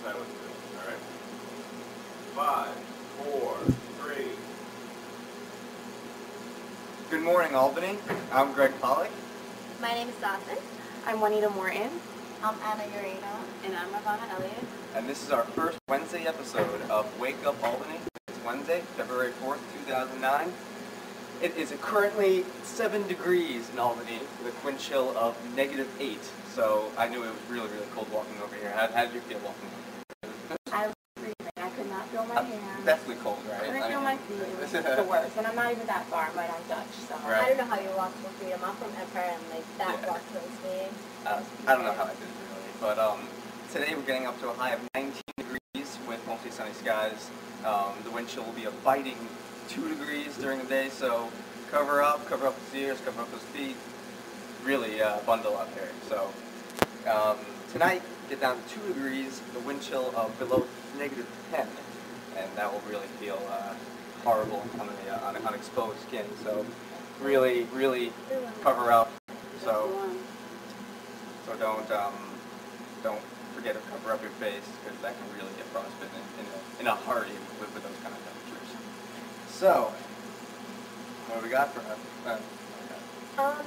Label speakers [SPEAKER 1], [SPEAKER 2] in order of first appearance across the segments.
[SPEAKER 1] silent first. All right. 5, 4, 3.
[SPEAKER 2] Good morning, Albany. I'm Greg Pollock.
[SPEAKER 3] My name is Dawson.
[SPEAKER 4] I'm Juanita Morton.
[SPEAKER 3] I'm Anna Urena.
[SPEAKER 4] And I'm Ivana Elliott.
[SPEAKER 2] And this is our first Wednesday episode of Wake Up Albany. It's Wednesday, February 4th, 2009. It is currently 7 degrees in Albany with a wind chill of -8. So I knew it was really, really cold walking over here. How did you feel walking over here?
[SPEAKER 4] I was freezing. I could not feel my hands.
[SPEAKER 2] Definitely cold, right?
[SPEAKER 4] I couldn't feel my feet. It was the worst. And I'm not even that far, but I'm Dutch, so.
[SPEAKER 2] Right.
[SPEAKER 3] I don't know how you walk for freedom. I'm from Empire and that walk kills me.
[SPEAKER 2] I don't know how I did it really. But today we're getting up to a high of 19 degrees with mostly sunny skies. The wind chill will be a biting 2 degrees during the day, so cover up those ears, cover up those feet. Really bundle up here. So tonight, get down to 2 degrees, the wind chill of below -10, and that will really feel horrible on exposed skin. So really, really cover up. So don't forget to cover up your face, because that can really get frostbitten in a hurry with those kind of temperatures. So what do we got for us?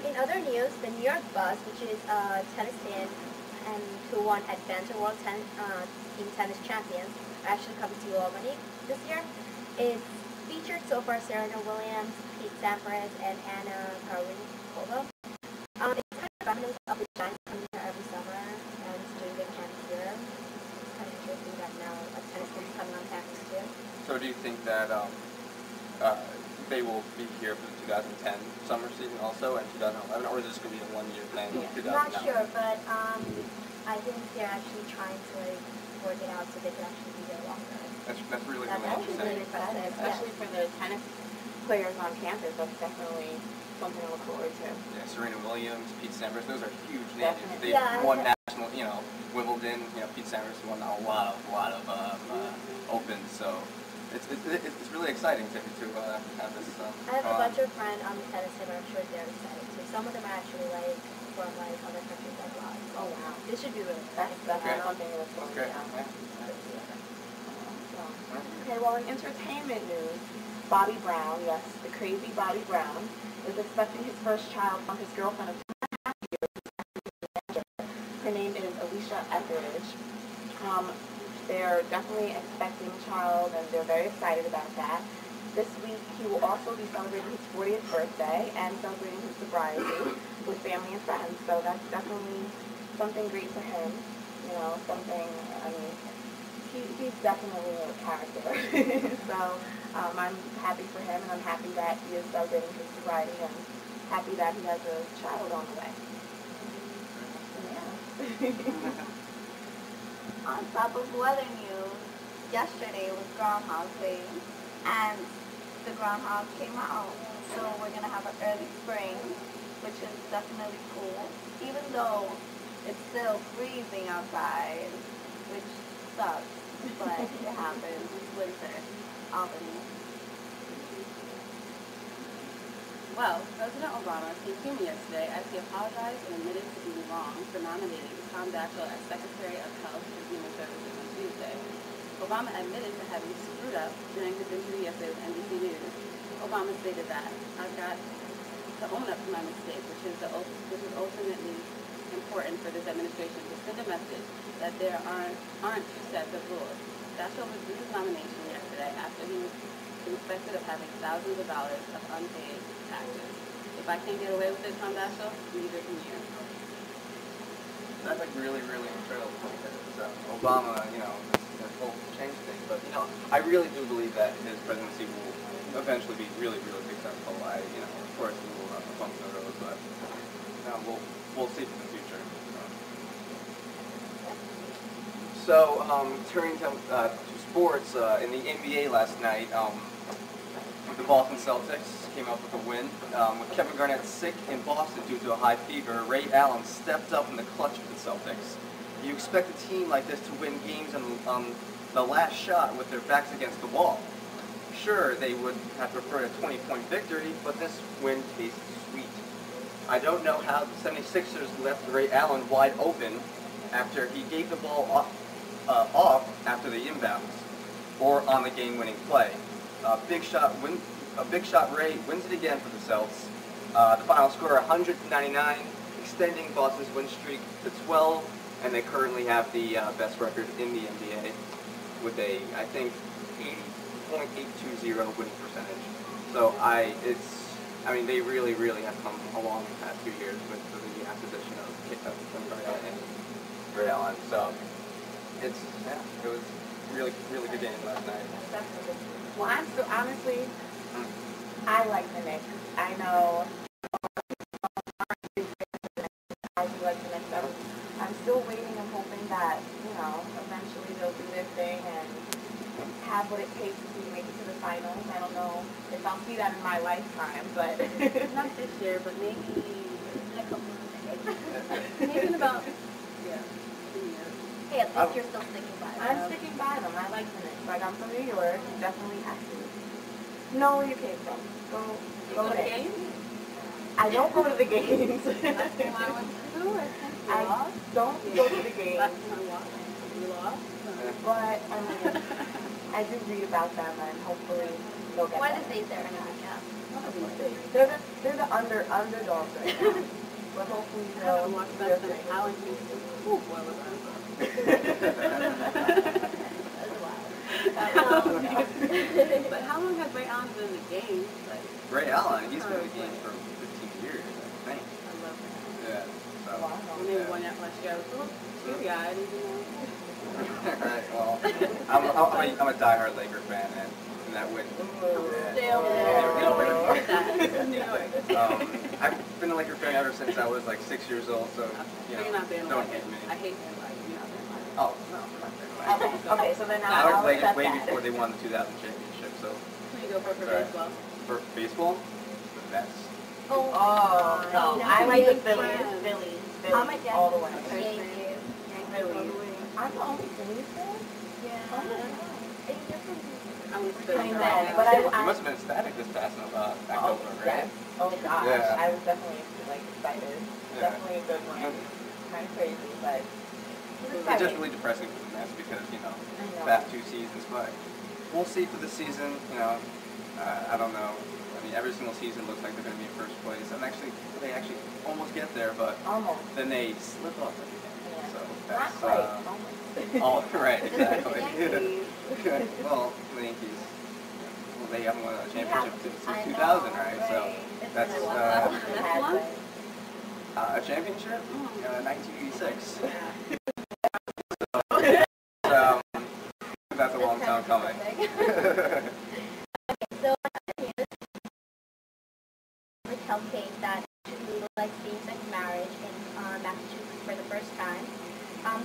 [SPEAKER 3] In other news, the New York Bus, which is a tennis team and who won Adventure World Team Tennis Champions, actually coming to Albany this year. It's featured so far Serena Williams, Pete Sampras, and Anna Karenina. It's kind of reminiscent of the Giants coming here every summer and it's doing good camps here. It's kind of interesting that now a tennis team is coming on campus too.
[SPEAKER 2] So do you think that they will be here for the 2010 summer season also and 2011, or is this going to be a one-year thing?
[SPEAKER 3] Yeah. Not sure, but I think they're actually trying to work it out so they can actually be there longer.
[SPEAKER 2] That's really
[SPEAKER 3] That's
[SPEAKER 2] really
[SPEAKER 3] really
[SPEAKER 2] interesting.
[SPEAKER 3] impressive,
[SPEAKER 4] Especially for the tennis players on campus. That's definitely something to look forward to.
[SPEAKER 2] Yeah, Serena Williams, Pete Sampras, those are huge names.
[SPEAKER 4] Definitely.
[SPEAKER 2] They've won national, Wimbledon. Pete Sampras won a lot of Opens, so it's really exciting to have this.
[SPEAKER 3] I have a bunch of friends on the tennis team, and I'm sure they're excited too. Some of them are actually from other countries like Laos.
[SPEAKER 4] Oh wow.
[SPEAKER 3] This should be really
[SPEAKER 4] That's
[SPEAKER 3] exciting.
[SPEAKER 4] definitely something to look forward to.
[SPEAKER 2] Yeah.
[SPEAKER 4] Okay, well, in entertainment news, Bobby Brown, yes, the crazy Bobby Brown, is expecting his first child from his girlfriend of 2.5 years. Her name is Alicia Etheridge. They're definitely expecting a child, and they're very excited about that. This week, he will also be celebrating his 40th birthday and celebrating his sobriety with family and friends. So that's definitely something great for him. He's definitely a character. So I'm happy for him, and I'm happy that he is celebrating his sobriety, and happy that he has a child on the way. Yeah.
[SPEAKER 5] On top of weather news, yesterday was Groundhog Day, and the groundhog came out. So we're going to have an early spring, which is definitely cool, even though it's still freezing outside, which sucks, but it happens. It's winter. Albany.
[SPEAKER 6] Well, President Obama came to me yesterday as he apologized and admitted to being wrong for nominating Tom Daschle as Secretary of Health and Human Services on Tuesday. Obama admitted to having screwed up during his interview yesterday with NBC News. Obama stated that, "I've got to own up to my mistake, which is ultimately important for this administration to send a message that there aren't two sets of rules." Daschle withdrew his nomination yesterday after he was suspected of having thousands of dollars of unpaid taxes. If I can't get away with it, Tom Daschle, neither can you.
[SPEAKER 2] That's really, really incredible because Obama, this whole change thing. But I really do believe that his presidency will eventually be really, really successful. Of course, we will bump the road, but we'll see for the future. So turning to sports, in the NBA last night, the Boston Celtics came up with a win. With Kevin Garnett sick in Boston due to a high fever, Ray Allen stepped up in the clutch of the Celtics. You expect a team like this to win games on the last shot with their backs against the wall. Sure, they would have preferred a 20-point victory, but this win tastes sweet. I don't know how the 76ers left Ray Allen wide open after he gave the ball off after the inbounds or on the game-winning play. Big Shot Ray wins it again for the Celts. The final score 100-99, extending Boston's win streak to 12, and they currently have the best record in the NBA with a, I think, 80.820 winning percentage. So I mean, they really, really have come along in the past few years with the acquisition of Ray Allen. So it was really, really good game last night.
[SPEAKER 4] Well, I'm still, honestly, I like the Knicks. I know I do like the Knicks. I'm still waiting and hoping that, you know, eventually they'll do their thing and have what it takes to make it to the finals. I don't know if I'll see that in my lifetime, but
[SPEAKER 6] Not this year, but maybe in a couple of years. Maybe in about, 2 years.
[SPEAKER 3] Hey, at least you're still sticking by them.
[SPEAKER 4] I'm sticking by them. I like the Knicks. Like, I'm from New York. You definitely have to know where you came from. Go
[SPEAKER 6] to the
[SPEAKER 4] Knicks.
[SPEAKER 6] game?
[SPEAKER 4] I don't go to the games.
[SPEAKER 6] Last time I went to, I think you
[SPEAKER 4] I
[SPEAKER 6] lost.
[SPEAKER 4] don't go to the games.
[SPEAKER 6] Last time I watched, you lost.
[SPEAKER 4] But, I mean, I do read about them, and hopefully they'll get
[SPEAKER 3] One of
[SPEAKER 4] better.
[SPEAKER 3] the days they're in a
[SPEAKER 4] They're the underdogs right now. But hopefully
[SPEAKER 6] I
[SPEAKER 4] they'll
[SPEAKER 6] haven't watched
[SPEAKER 4] do
[SPEAKER 6] that
[SPEAKER 4] their
[SPEAKER 6] since
[SPEAKER 4] thing.
[SPEAKER 6] Allen Houston. Ooh, boy, was I. But how long has Ray Allen been in the game? Like,
[SPEAKER 2] Ray Allen, he's been in the game for 15 years, I think.
[SPEAKER 6] I love him.
[SPEAKER 2] Yeah. So,
[SPEAKER 4] Wow.
[SPEAKER 6] When they won that last year, I was a little teary-eyed, you know.
[SPEAKER 2] right, well, I'm a diehard Laker fan, and that win.
[SPEAKER 6] Still, New York.
[SPEAKER 2] I've been a Laker fan ever since I was like 6 years old, so you
[SPEAKER 6] You're
[SPEAKER 2] know,
[SPEAKER 6] not being
[SPEAKER 2] don't
[SPEAKER 6] like
[SPEAKER 2] hate me.
[SPEAKER 6] I hate bandwagon. You're not bandwagon.
[SPEAKER 2] Oh, no, I'm not bandwagon.
[SPEAKER 4] Okay, so then
[SPEAKER 2] I
[SPEAKER 4] I'll
[SPEAKER 2] was Lakers
[SPEAKER 4] accept
[SPEAKER 2] way
[SPEAKER 4] that.
[SPEAKER 2] before they won the 2000 championship, so
[SPEAKER 6] Who you go for
[SPEAKER 2] Sorry.
[SPEAKER 6] baseball?
[SPEAKER 2] for baseball, the Mets.
[SPEAKER 4] Oh, no, I like the Phillies.
[SPEAKER 6] Friends.
[SPEAKER 4] Phillies
[SPEAKER 3] I'm a
[SPEAKER 4] all the way.
[SPEAKER 3] Yankees.
[SPEAKER 4] Phillies. I'm the only Phillies fan?
[SPEAKER 3] Yeah.
[SPEAKER 4] Oh my God.
[SPEAKER 6] I'm with
[SPEAKER 4] I
[SPEAKER 6] Philly
[SPEAKER 4] mean,
[SPEAKER 6] right now.
[SPEAKER 4] but
[SPEAKER 2] You must have been ecstatic this past
[SPEAKER 4] Oh,
[SPEAKER 2] October, right?
[SPEAKER 4] yes. Oh gosh,
[SPEAKER 2] Yeah.
[SPEAKER 4] I was definitely like excited.
[SPEAKER 2] Yeah.
[SPEAKER 4] Definitely a good one. Kind of crazy, but
[SPEAKER 2] It's
[SPEAKER 4] exciting.
[SPEAKER 2] just really depressing for the Mets because, you know,
[SPEAKER 4] I know.
[SPEAKER 2] past 2 seasons, but we'll see for the season, you know, I don't know. I mean, every single season looks like they're going to be in first place, and they actually almost get there, but
[SPEAKER 4] Almost.
[SPEAKER 2] then they slip up at the end.
[SPEAKER 4] Yeah.
[SPEAKER 2] So
[SPEAKER 4] Not
[SPEAKER 2] that's,
[SPEAKER 4] quite. Almost.
[SPEAKER 2] oh, right, exactly.
[SPEAKER 3] Yankees.
[SPEAKER 2] Well, the Yankees, well, they haven't won a championship since
[SPEAKER 3] I
[SPEAKER 2] 2000,
[SPEAKER 3] know,
[SPEAKER 2] right? So
[SPEAKER 3] It's
[SPEAKER 2] that's
[SPEAKER 3] been a while.
[SPEAKER 6] That's one?
[SPEAKER 2] a championship, 1986.
[SPEAKER 6] Yeah.
[SPEAKER 2] So that's a long time coming.
[SPEAKER 3] So, with health case that should legalize same-sex marriage in Massachusetts for the first time.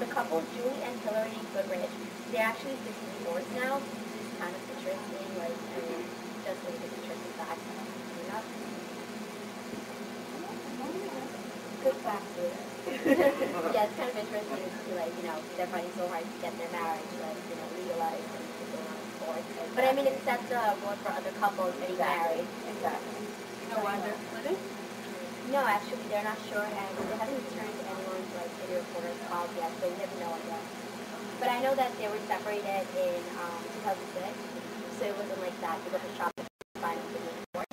[SPEAKER 3] The couple, Julie and Hillary Goodrich, they're actually divorced now. It's kind of interesting, like, I mean, just like the interesting fact. You know?
[SPEAKER 4] Good fact here.
[SPEAKER 3] Yeah, it's kind of interesting to see, like, you know, they're fighting so hard to get their marriage, like, you know, legalized and to go on board. But I mean, it sets a board for other couples getting married.
[SPEAKER 4] Exactly.
[SPEAKER 6] You know why they're splitting?
[SPEAKER 3] No, actually, they're not sure, and they haven't returned anyone's, like, video reporter's calls yet, so we have no idea. But I know that they were separated in 2006, so it wasn't like that to go to shopping and find a video report.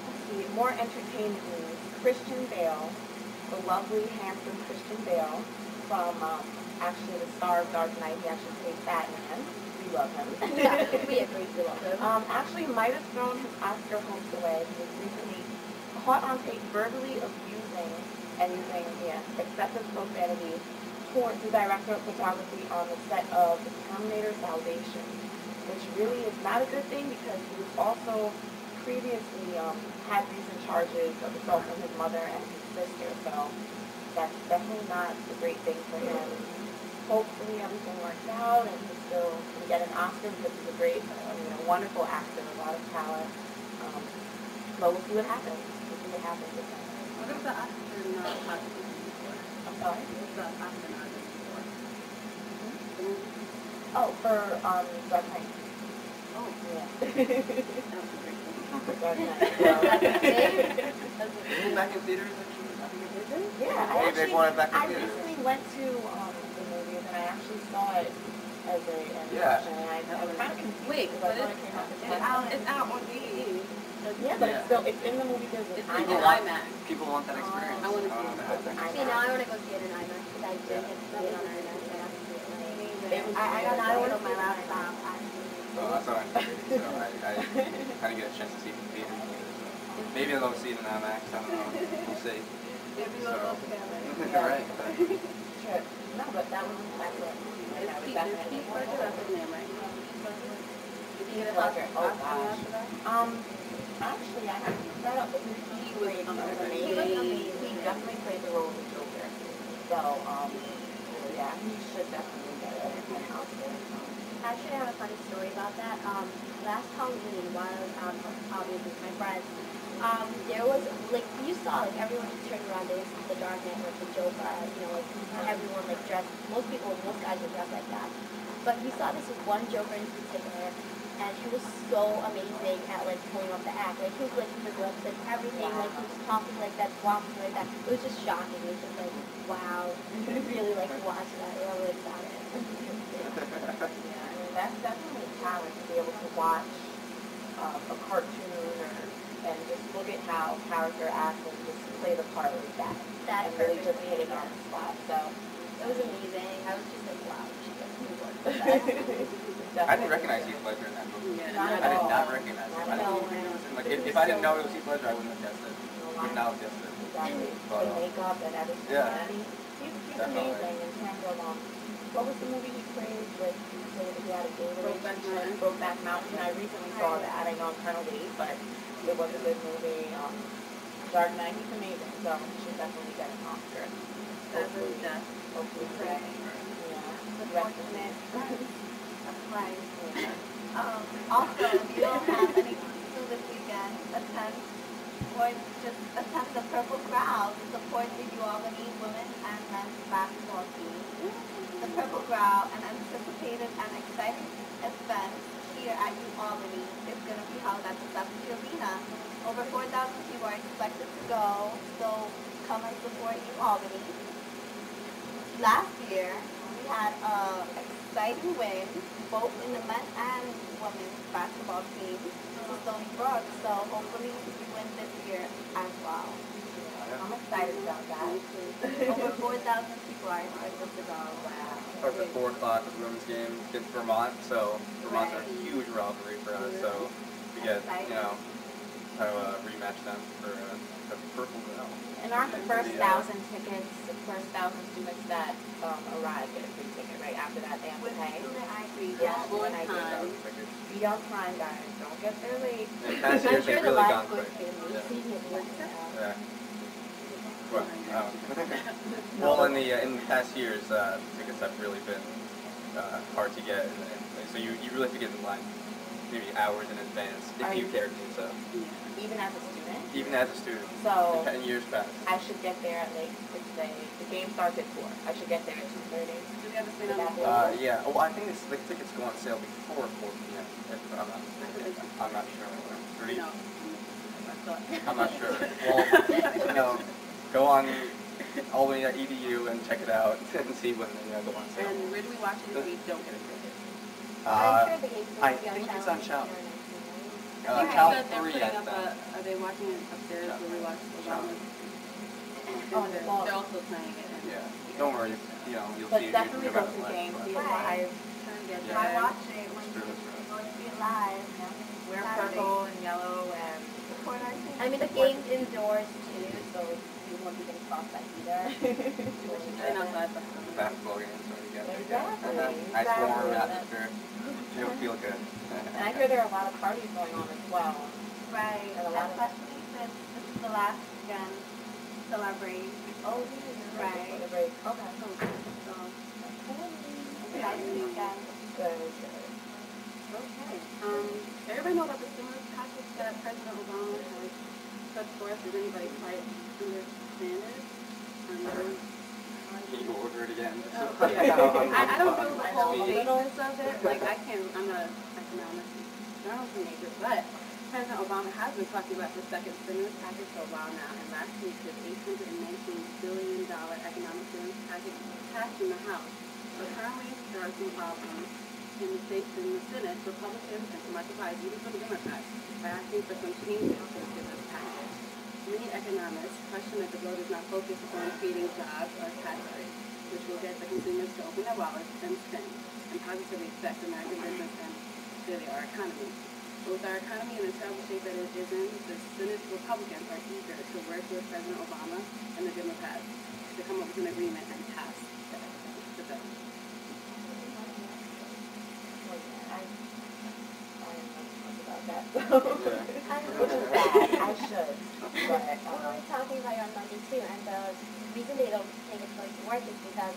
[SPEAKER 4] Let's see, more entertainment news. Christian Bale, the lovely, handsome Christian Bale from actually the star of Dark Knight. He actually plays Batman. We love him.
[SPEAKER 3] Yeah, we agree, we love them.
[SPEAKER 4] Actually might have thrown his Oscar hopes away. He was recently caught on tape verbally abusing and using excessive profanity towards the director of photography on the set of The Terminator Salvation, which really is not a good thing because he was also previously had recent charges of assault on his mother and his sister, so that's definitely not a great thing for him. Hopefully everything works out and he still can get an Oscar because he's a great, a wonderful actor, a lot of talent. But we'll see what happens. We'll see what happens with him.
[SPEAKER 6] What is the Oscar nomination for?
[SPEAKER 4] I'm sorry.
[SPEAKER 6] What's the Oscar nomination for?
[SPEAKER 4] Oh, for Dark Knight.
[SPEAKER 6] Oh,
[SPEAKER 4] Yeah.
[SPEAKER 6] that was a great thing.
[SPEAKER 4] For Dark Knight.
[SPEAKER 2] Isn't it back in theaters? Actually?
[SPEAKER 4] Yeah,
[SPEAKER 2] Maybe they want it back in
[SPEAKER 4] I
[SPEAKER 2] theaters.
[SPEAKER 4] recently went to actually saw it as a animation, and I was kind of confused.
[SPEAKER 6] Wait,
[SPEAKER 4] because
[SPEAKER 6] but
[SPEAKER 4] I thought it came out this
[SPEAKER 6] it's out on DVD.
[SPEAKER 4] Yeah, but it's in the movie theaters with
[SPEAKER 6] It's in
[SPEAKER 4] IMAX.
[SPEAKER 6] IMAX.
[SPEAKER 2] People want that experience.
[SPEAKER 6] I want to
[SPEAKER 2] I
[SPEAKER 6] see
[SPEAKER 2] want
[SPEAKER 6] it.
[SPEAKER 2] that.
[SPEAKER 3] See, now I want to go see it in IMAX because I didn't get to see it on IMAX. I have to see it like.
[SPEAKER 5] I got it on my laptop.
[SPEAKER 2] So that's what I so I kind of get a chance to see it in theaters later. So maybe I'll go see it in IMAX. I don't know. We'll see.
[SPEAKER 5] Maybe we'll go together.
[SPEAKER 2] Right.
[SPEAKER 4] Sure. No, but that was excellent. Like, I was definitely
[SPEAKER 6] Keith Ledger, that's his name, right?
[SPEAKER 4] Keith Ledger. Oh gosh. Actually, I have to look that up because he was amazing. He definitely played the role of the Joker. So, yeah, he should definitely get an Oscar.
[SPEAKER 3] Actually, I have a funny story about that. Last Halloween, while I was out obviously with my friends, there was like you saw like everyone just turned around. There was the Dark Knight, like the Joker, like everyone like dressed. Most guys were dressed like that. But we saw this one Joker in particular, and he was so amazing at like pulling off the act. Like he was licking his lips and everything. Like he was talking like that, walking like that. It was just shocking. It was just like wow. I really like to watch that. I really excited.
[SPEAKER 4] That's definitely a challenge to be able to watch a cartoon and just look at how character acts and just play the part like that.
[SPEAKER 3] That
[SPEAKER 4] and really just
[SPEAKER 3] perfectly.
[SPEAKER 4] hit it on the spot. So
[SPEAKER 3] It was amazing. I was just like, wow, she gets me work for that.
[SPEAKER 2] I didn't recognize Heath Ledger in that movie.
[SPEAKER 6] Yeah.
[SPEAKER 4] Not
[SPEAKER 2] I
[SPEAKER 4] at
[SPEAKER 2] did
[SPEAKER 4] all.
[SPEAKER 2] not recognize him.
[SPEAKER 4] Not
[SPEAKER 2] I
[SPEAKER 4] at all.
[SPEAKER 2] didn't, like, if I didn't know it was Heath Ledger, I wouldn't have guessed it. Would not have guessed it.
[SPEAKER 4] Exactly.
[SPEAKER 2] But,
[SPEAKER 4] The makeup and everything.
[SPEAKER 2] yeah.
[SPEAKER 4] He's amazing in terms of what was the movie he played with? He had a gay relationship, Brokeback Mountain. I recently saw that. I know I'm kind of late, but it was a good movie. Dark Knight, he's amazing, so he should definitely get an Oscar.
[SPEAKER 6] Definitely does.
[SPEAKER 4] Hopefully today. Yeah.
[SPEAKER 5] Unfortunate. That's right. Also, if you don't have anything to do this weekend, attend the Purple Growl to support the U Albany women's and men's basketball team. The Purple Growl, an anticipated and exciting event here at U Albany, is going to be held at the Subsidy Arena. Over 4,000 people are expected to go, so come and support U Albany. Last year, we had an exciting win, both in the men's and women's basketball team, to Stony Brook, so hopefully we win this year as well.
[SPEAKER 4] I'm excited about that.
[SPEAKER 5] Over 4,000 people are expected to go.
[SPEAKER 2] Wow. Starts at 4 o'clock with the women's game against Vermont, so Vermont's a huge rivalry for us, so we get, kind of a rematch them for the Purple Growl.
[SPEAKER 4] And aren't the first 1,000 tickets, the first 1,000 students that arrive get a free ticket, right? After that, they have to pay? Yeah,
[SPEAKER 6] One
[SPEAKER 4] and I
[SPEAKER 6] time.
[SPEAKER 4] be on time, guys. Don't get there late.
[SPEAKER 2] In past years, they've really gone quick. Yeah. Well, well, in the past years, tickets have really been hard to get, and so you really have to get in line maybe hours in advance if you care to do so.
[SPEAKER 4] Even as a student?
[SPEAKER 2] Even as a student.
[SPEAKER 4] So,
[SPEAKER 2] in years past.
[SPEAKER 4] I should get there at like, let's say, the game starts at 4. I should get there at 2:30.
[SPEAKER 6] Do we have a thing on
[SPEAKER 2] Yeah. Well, I think the tickets go on sale before 4 p.m. If I'm not mistaken. I'm not sure.
[SPEAKER 6] No.
[SPEAKER 2] I'm not sure. Well, go on Albany.edu and check it out and see when they go on sale.
[SPEAKER 6] And where do we watch it if we don't get a ticket?
[SPEAKER 2] I think it's on Channel.
[SPEAKER 6] I think
[SPEAKER 2] Channel
[SPEAKER 6] that they're
[SPEAKER 2] 3,
[SPEAKER 6] putting
[SPEAKER 2] I
[SPEAKER 6] up
[SPEAKER 2] think.
[SPEAKER 6] are they watching it upstairs where we watch Obama?
[SPEAKER 4] Oh,
[SPEAKER 6] They're also playing it.
[SPEAKER 2] Yeah. Don't worry. You'll
[SPEAKER 4] But
[SPEAKER 2] see it
[SPEAKER 4] definitely
[SPEAKER 2] no
[SPEAKER 4] go
[SPEAKER 2] matter
[SPEAKER 4] to the
[SPEAKER 2] what,
[SPEAKER 4] game,
[SPEAKER 2] but-
[SPEAKER 4] see it live.
[SPEAKER 2] Yeah.
[SPEAKER 5] I watch it when
[SPEAKER 2] True,
[SPEAKER 5] you
[SPEAKER 2] that's
[SPEAKER 5] go to see it live.
[SPEAKER 4] Wear
[SPEAKER 5] Saturday.
[SPEAKER 4] purple and yellow and
[SPEAKER 5] Support our team.
[SPEAKER 3] I mean, the game's indoors too, so you won't be getting frostbite either.
[SPEAKER 6] And outside, but
[SPEAKER 2] Basketball games, so you get
[SPEAKER 4] Exactly.
[SPEAKER 2] nice warm atmosphere. You'll feel good.
[SPEAKER 4] And I hear there are a lot of parties going on as well.
[SPEAKER 5] Right,
[SPEAKER 4] And a lot of-
[SPEAKER 5] especially since this is the last weekend celebrate.
[SPEAKER 4] Oh,
[SPEAKER 5] Right.
[SPEAKER 4] For the break. Okay.
[SPEAKER 5] So, nice weekend.
[SPEAKER 4] Good, good.
[SPEAKER 6] okay. Everybody know about the stimulus package that President Obama has put forth? Does anybody quite understand it?
[SPEAKER 2] Can you order it again?
[SPEAKER 6] I don't know the whole basis of it. Like, I'm not an economist, major, but President Obama has been talking about the second stimulus package for a while now, and last week his $819 billion economic stimulus package passed in the House. But currently, there are some problems. In the Senate, Republicans and some occupiers, even some Democrats, are asking for some changes to the stimulus package. Many economists question that the vote is not focused on creating jobs or tax rates, which will get the consumers to open their wallets and spend, and positively affect American business and really our economy. But with our economy in the terrible shape that it is in, the Senate Republicans are eager to work with President Obama and the Democrats to come up with an agreement and pass the bill.
[SPEAKER 4] That, so, which is bad. I should. But,
[SPEAKER 3] We were talking about it on Monday too, and the reason they don't think it's going to work is because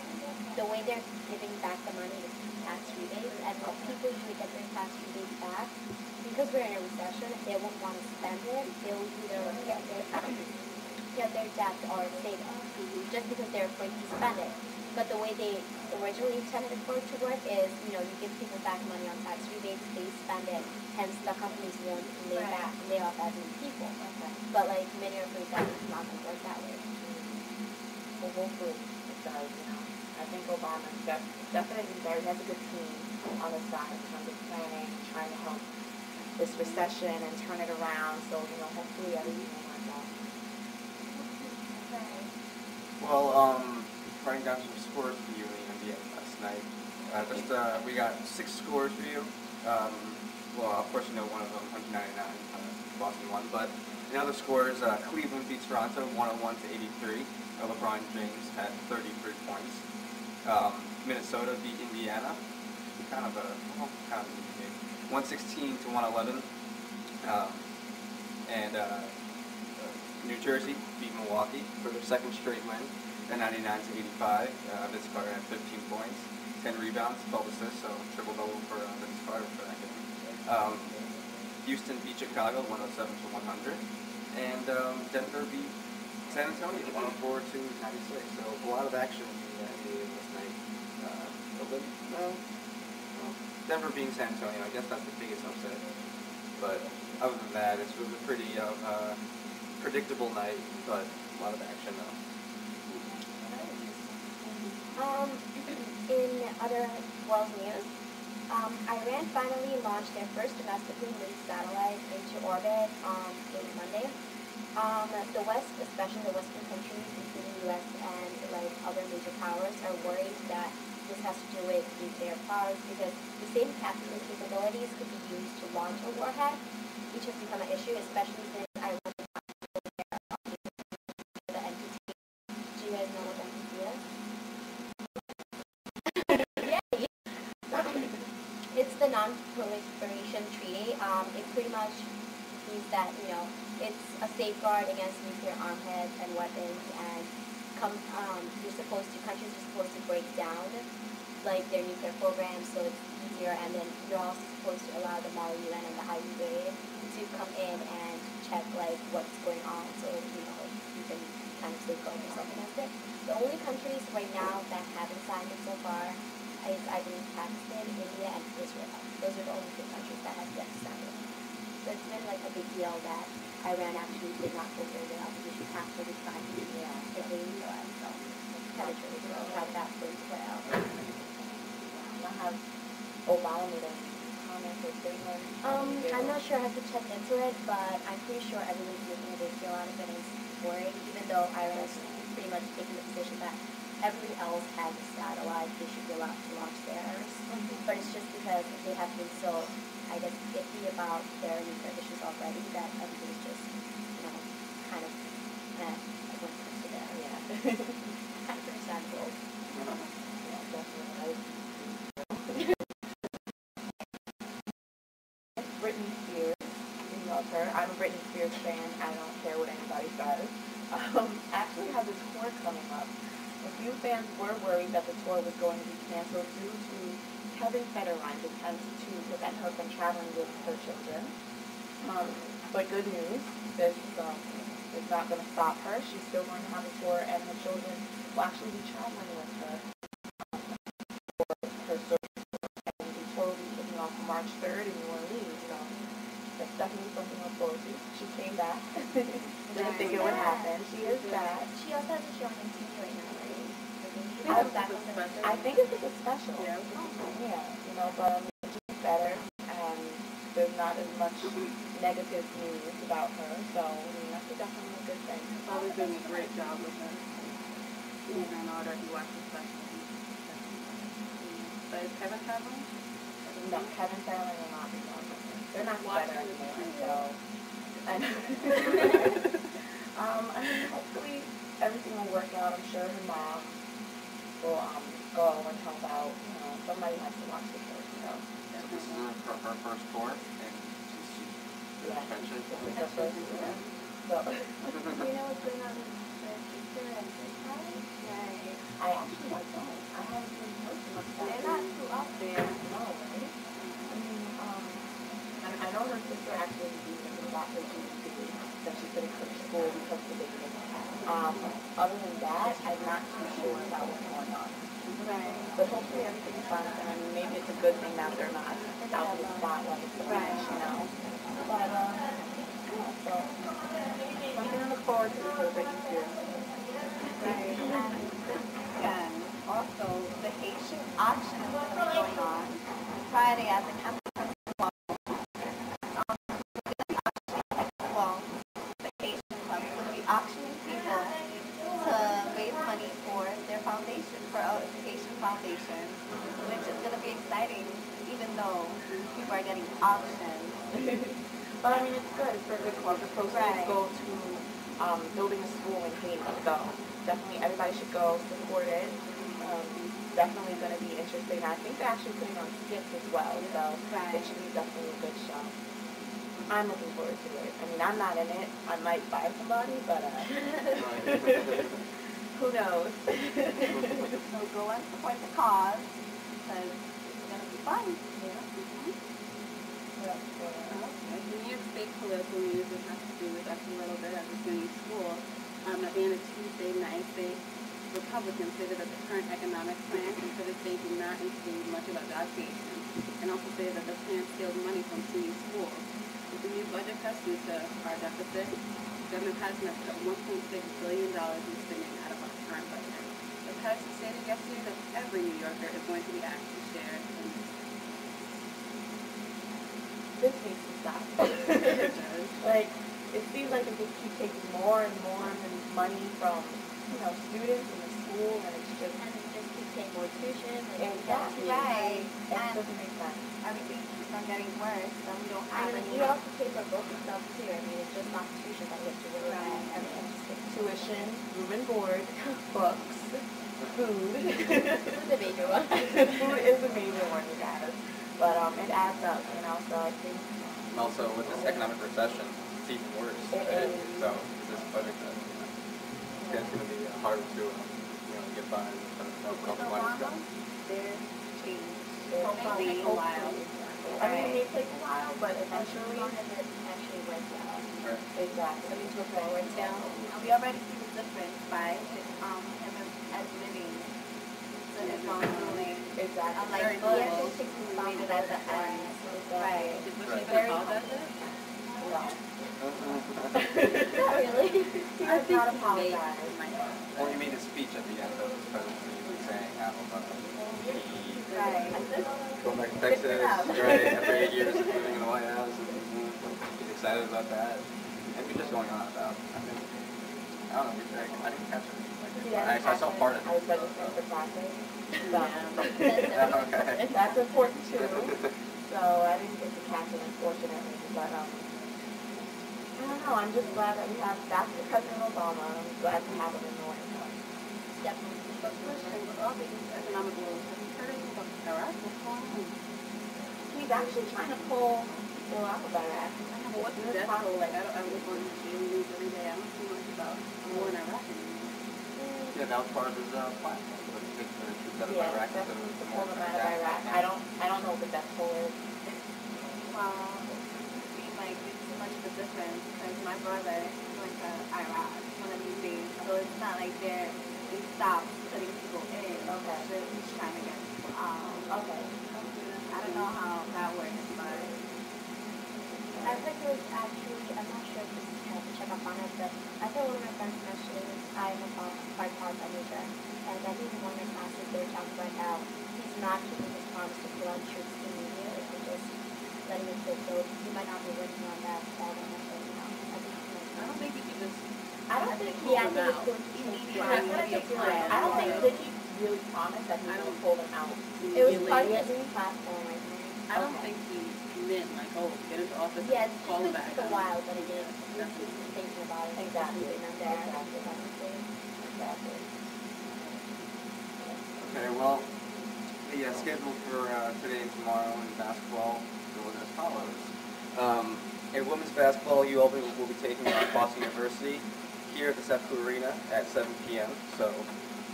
[SPEAKER 3] the way they're giving back the money is tax rebates, and when people usually get their tax rebates back, because we're in a recession, they won't want to spend it. They'll either get their debt or save it, just because they're afraid to spend it. But the way they originally intended it for it to work is, you give people back money on tax rebates, they spend it, hence the companies won't lay off as many people.
[SPEAKER 4] okay.
[SPEAKER 3] But many are afraid that it's not going to work that way.
[SPEAKER 4] Well, hopefully it does, I think Obama definitely has a good team on his side in terms of planning, trying to help this recession and turn it around. So, hopefully everything will work out.
[SPEAKER 2] Well, writing down some scores for you in the NBA last night. We got 6 scores for you. Well, of course, one of them, 199, Boston won. But in other scores, Cleveland beats Toronto 101-83. LeBron James had 33 points. Minnesota beat Indiana. Kind of an easy game. 116-111. And New Jersey beat Milwaukee for their second straight win at 99-85. Vince Carter had 15 points, 10 rebounds, 12 assists, so triple-double for Vince Carter for that game. Houston beat Chicago 107-100. And Denver beat San Antonio 104-96. So a lot of action in the NBA this night. Denver being San Antonio, I guess that's the biggest upset. But other than that, it was a pretty predictable night, but a lot of action though.
[SPEAKER 3] In other world news, Iran finally launched their first domestically moved satellite into orbit on Monday. The West, especially the Western countries, including the U.S. and other major powers, are worried that this has to do with nuclear powers because the same capabilities could be used to launch a warhead, which has become an issue, especially since Iran the NPT. Do you guys know what NPT is? It's the Non-Proliferation Treaty. It pretty much means that, it's a safeguard against nuclear armaments and weapons, and countries are supposed to break down their nuclear programs so it's easier, and then you're also supposed to allow the MALA-UN and the IAEA to come in and check what's going on so you can kind of safeguard yourself against it. The only countries right now that haven't signed it so far is, I believe, Pakistan, India, and Israel. Those are the only 2 countries that have yet to sign it. So it's been a big deal that Iran actually did not fulfill their obligation after we signed it. Italy, US, so kind of tricky to have that play out.
[SPEAKER 4] I have Obama made any comments or statements.
[SPEAKER 3] I'm not sure. I have to check into it, but I'm pretty sure everybody's making a big deal out of it and is worried, even though Iran is pretty much taking the position that everybody else has a satellite, they should be allowed to launch theirs. But it's just because they have been so, I guess, iffy about their nuclear issues already that everybody's just, kind of when it comes to that.
[SPEAKER 4] Yeah.
[SPEAKER 3] Kind of understandable.
[SPEAKER 4] Yeah, definitely. Britney Spears, you love her. I'm a Britney Spears fan. I don't care what anybody says. Actually has a tour coming up. A few fans were worried that the tour was going to be canceled due to Kevin Federline's attempt to prevent her from traveling with her children. But good news, this is not going to stop her. She's still going to have a tour, and her children will actually be traveling with her for her service. And the tour will be kicking off March 3rd in New Orleans, so that's definitely something to look forward to. She came back. Didn't think it would happen. She is back.
[SPEAKER 3] She also has a show on MTV right now, right?
[SPEAKER 6] think it's just a special.
[SPEAKER 4] I think it's just a special.
[SPEAKER 6] Yeah.
[SPEAKER 4] Yeah, you know, but she's better, and there's not as much negative news about her, so I mean, that's definitely a good thing.
[SPEAKER 6] Always doing a great job with her. Even in order if you watch the special. But is Kevin traveling?
[SPEAKER 4] No, Kevin Fairley will not be going with me. They're not together anymore, so. I mean, hopefully everything will work out. I'm sure her mom will go and help out. You know, somebody has to watch the kids, you know.
[SPEAKER 2] So this is her first tour, and she's adventure.
[SPEAKER 4] This is her first year. So.
[SPEAKER 3] Do you know what's going on with her sister and her child?
[SPEAKER 5] Right.
[SPEAKER 4] I actually don't. I haven't even heard too much about
[SPEAKER 5] They're not too out there.
[SPEAKER 4] No, right? I mean, I know her sister actually got her GED, that she couldn't go to school because of the baby. Other than that, I'm not too sure about what's going on.
[SPEAKER 5] Right.
[SPEAKER 4] But hopefully everything's fine. I mean, maybe it's a good thing that they're not out in the spotlight so much, you know. But, yeah, so something to look forward to for the year.
[SPEAKER 5] Right. And this weekend, also, the Haitian auction is going to be going on Friday at the campus. Well, the Haitian Club is going to be auctioning people to raise money for their foundation, for our education foundation, which is going to be exciting, even though people are getting auctioned.
[SPEAKER 4] But I mean, it's good. It's for a good cause. The proceeds go to building a school in Haiti. So definitely everybody should go support it. Definitely going to be interesting. I think they're actually putting on skits as well. So it should be definitely a good show. I'm looking forward to it. I mean, I'm not in it. I might buy somebody, but who knows?
[SPEAKER 5] So go and support the cause, because it's going to be fun.
[SPEAKER 4] Yeah.
[SPEAKER 6] New York State political news, which has to do with us a little bit at this new school. At the end of Tuesday night, Republicans stated that the current economic plan for the state do not include much about job creation, and also stated that the plan steals money from SUNY schools. With the new budget cuts due to our deficit, the government has enough of $1.6 billion in spending out of our current budget. The president stated yesterday that every New Yorker is going to be asked to share in this.
[SPEAKER 4] This needs to stop. Like, it seems like it just keeps taking more and more money from, you know, students in the school, and it's just...
[SPEAKER 3] And it just keeps paying more tuition.
[SPEAKER 4] Exactly.
[SPEAKER 5] Right.
[SPEAKER 4] It
[SPEAKER 5] And
[SPEAKER 4] doesn't make sense.
[SPEAKER 5] everything keeps on getting worse, and we don't
[SPEAKER 3] I
[SPEAKER 5] have
[SPEAKER 3] mean,
[SPEAKER 5] any.
[SPEAKER 3] we also pay for both and stuff too. I mean, it's just not tuition that we have to worry about. Everything just gets
[SPEAKER 4] Tuition, room and board, books, food.
[SPEAKER 3] Food's a major one.
[SPEAKER 4] Food is a major one, you guys. But it adds up, you know, so I think...
[SPEAKER 2] Also, with this economic recession, it's even worse.
[SPEAKER 4] It
[SPEAKER 2] Right?
[SPEAKER 4] is.
[SPEAKER 2] So this budget cut, it's going to be harder to get by with no compromise.
[SPEAKER 5] There's change.
[SPEAKER 4] Hopefully,
[SPEAKER 5] Maybe a while.
[SPEAKER 4] I mean, it may take a while, but eventually...
[SPEAKER 3] As long as it actually works out.
[SPEAKER 2] Right.
[SPEAKER 4] Exactly.
[SPEAKER 3] Something to look forward to.
[SPEAKER 5] And we already see the difference by him admitting to his wrongdoing.
[SPEAKER 4] Exactly.
[SPEAKER 5] Unlike
[SPEAKER 6] Very
[SPEAKER 5] he
[SPEAKER 6] cool.
[SPEAKER 5] actually takes responsibility at the end. Right.
[SPEAKER 6] Was
[SPEAKER 2] Right.
[SPEAKER 6] she even apologize it?
[SPEAKER 4] No.
[SPEAKER 3] Not really.
[SPEAKER 4] He does not apologize.
[SPEAKER 2] Well, you made a speech at the end of his presidency saying how
[SPEAKER 5] Right.
[SPEAKER 2] going back to Texas, right, after 8 years of living in the White House, and he's excited about that. And we're just going on about, I think, I don't know, I didn't catch it. I saw part of it.
[SPEAKER 4] I was registering for classes. So,
[SPEAKER 2] Okay.
[SPEAKER 4] that's important too. So I didn't get to catch it, unfortunately. But I don't know. I'm just glad that we have back to President Obama. I'm glad to have him in the White House.
[SPEAKER 3] Definitely.
[SPEAKER 6] But question, with all these economic woes, have you heard anything about Iraq? What's going on?
[SPEAKER 4] He's actually trying to pull people out of Iraq.
[SPEAKER 6] But what's the death toll? Like, I look on the daily news every day. I don't see much about the war in Iraq anymore.
[SPEAKER 2] Yeah, that was part of his plan. But he took the troops out of
[SPEAKER 4] Yeah,
[SPEAKER 2] Iraq
[SPEAKER 4] that's
[SPEAKER 2] to
[SPEAKER 4] to
[SPEAKER 2] the
[SPEAKER 4] pull them out of Iraq. I don't know what the death toll is.
[SPEAKER 5] Well, it seems like it's too much of a difference because my brother went to Iraq one of these days, so it's not like they stopped putting people in.
[SPEAKER 4] Okay.
[SPEAKER 5] They're just trying to get people out.
[SPEAKER 4] Okay.
[SPEAKER 5] I don't know how that works, but
[SPEAKER 3] I think it was actually, I'm not sure if this is to check up on it, but I thought one of my friends mentioned it was I'm a part by nature. And I think in one of my classes they were talking about how he's not keeping his promise to pull out troops immediately and just letting it go. So he might not be working on that one necessarily now. I think he might.
[SPEAKER 6] I don't think you can just.
[SPEAKER 4] I don't think
[SPEAKER 3] Yeah, I
[SPEAKER 6] pull
[SPEAKER 3] think
[SPEAKER 6] them
[SPEAKER 3] it's
[SPEAKER 6] out.
[SPEAKER 3] going to change.
[SPEAKER 4] Yeah, that's what I think you're right. I don't think that he really promised that he was going to pull them out.
[SPEAKER 3] It was part of his new platform, I think.
[SPEAKER 6] I don't think he meant like, oh, get into office
[SPEAKER 3] Yeah,
[SPEAKER 6] and
[SPEAKER 3] it's
[SPEAKER 6] call
[SPEAKER 3] going
[SPEAKER 6] them
[SPEAKER 3] to
[SPEAKER 6] back.
[SPEAKER 3] take a while, but it is. He's thinking about it.
[SPEAKER 4] Exactly.
[SPEAKER 3] He's leaving them there.
[SPEAKER 4] Exactly. Exactly.
[SPEAKER 2] Okay, well, the schedule for today and tomorrow in basketball goes as follows. In women's basketball, UAlbany will be taking on Boston University here at the Sefco Arena at 7 p.m. So if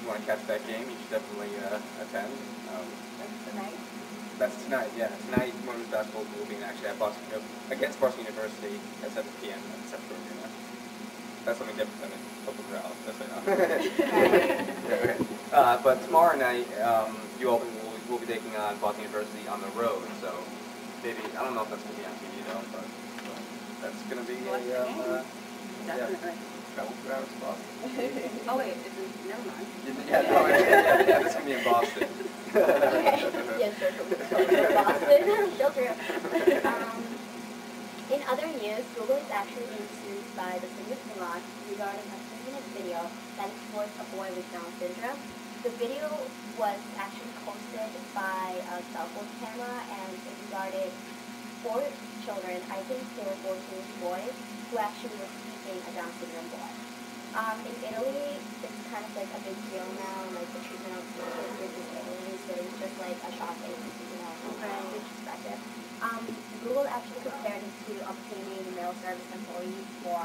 [SPEAKER 2] you want to catch that game, you should definitely attend.
[SPEAKER 4] That's tonight.
[SPEAKER 2] That's tonight, yeah. Tonight, women's basketball will be in action at against Boston University at 7 p.m. at the Sefco Arena. That's something different than a football crowd, just so you know. Yeah, okay. But tomorrow night, UAlbany will be taking on Boston University on the road. So maybe, I don't know if that's going to be on TV though, but that's going to be
[SPEAKER 6] Definitely.
[SPEAKER 2] couple of hours in Boston.
[SPEAKER 6] Oh wait, never mind.
[SPEAKER 2] Yeah, no, yeah, this is going to be in Boston.
[SPEAKER 3] Yes, sir. Boston. Still true. In other news, Google is actually being sued by the city of Milan regarding a 3-minute video that explores a boy with Down syndrome. The video was actually posted by a cell phone camera, and it regarded 4 children, I think they were 4 Jewish boys, who actually were teaching a Down syndrome boy. In Italy, it's kind of like a big deal now, like the treatment of kids with disabilities, so it's just like a shocking, perspective. Google actually compared it to obtaining mail service employees for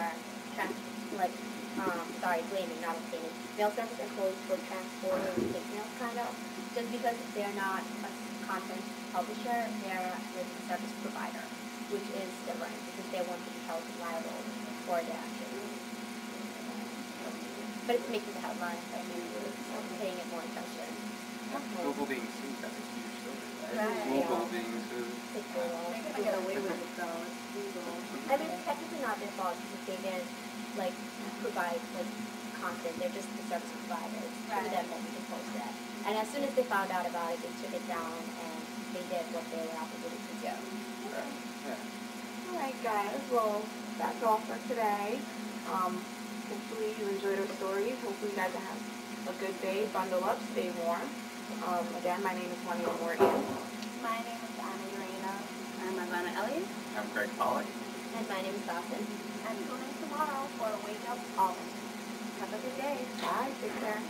[SPEAKER 3] blaming, not obtaining, mail service employees for transporting fake mails, kind of, just because they're not a content publisher, they're a service provider, which is different, because they want to be held liable for their actions. But it's making the headlines, I mean, it's paying it more attention.
[SPEAKER 2] Google being sued, that's a huge story.
[SPEAKER 3] Right.
[SPEAKER 2] Google being sued.
[SPEAKER 3] It's Google.
[SPEAKER 6] They're gonna get away with it though. It's Google.
[SPEAKER 3] I mean, it's technically not their fault because they didn't, like, provide, like, content. They're just the service providers. Through them that we can post that. And as soon as they found out about it, they took it down and they did what they were obligated to do.
[SPEAKER 2] Right. Yeah.
[SPEAKER 4] Alright guys, well, that's all for today. Hopefully you enjoyed our stories. Hopefully you guys have a good day. Bundle up, stay warm. Again, my name is Juanita Morgan.
[SPEAKER 5] My name is Anna Urena.
[SPEAKER 6] I'm Ivana Elliott.
[SPEAKER 2] I'm Greg Pollock.
[SPEAKER 3] And my name is Dawson.
[SPEAKER 5] And tune in tomorrow for Wake Up Albany.
[SPEAKER 3] Have a good day.
[SPEAKER 4] Bye, take care.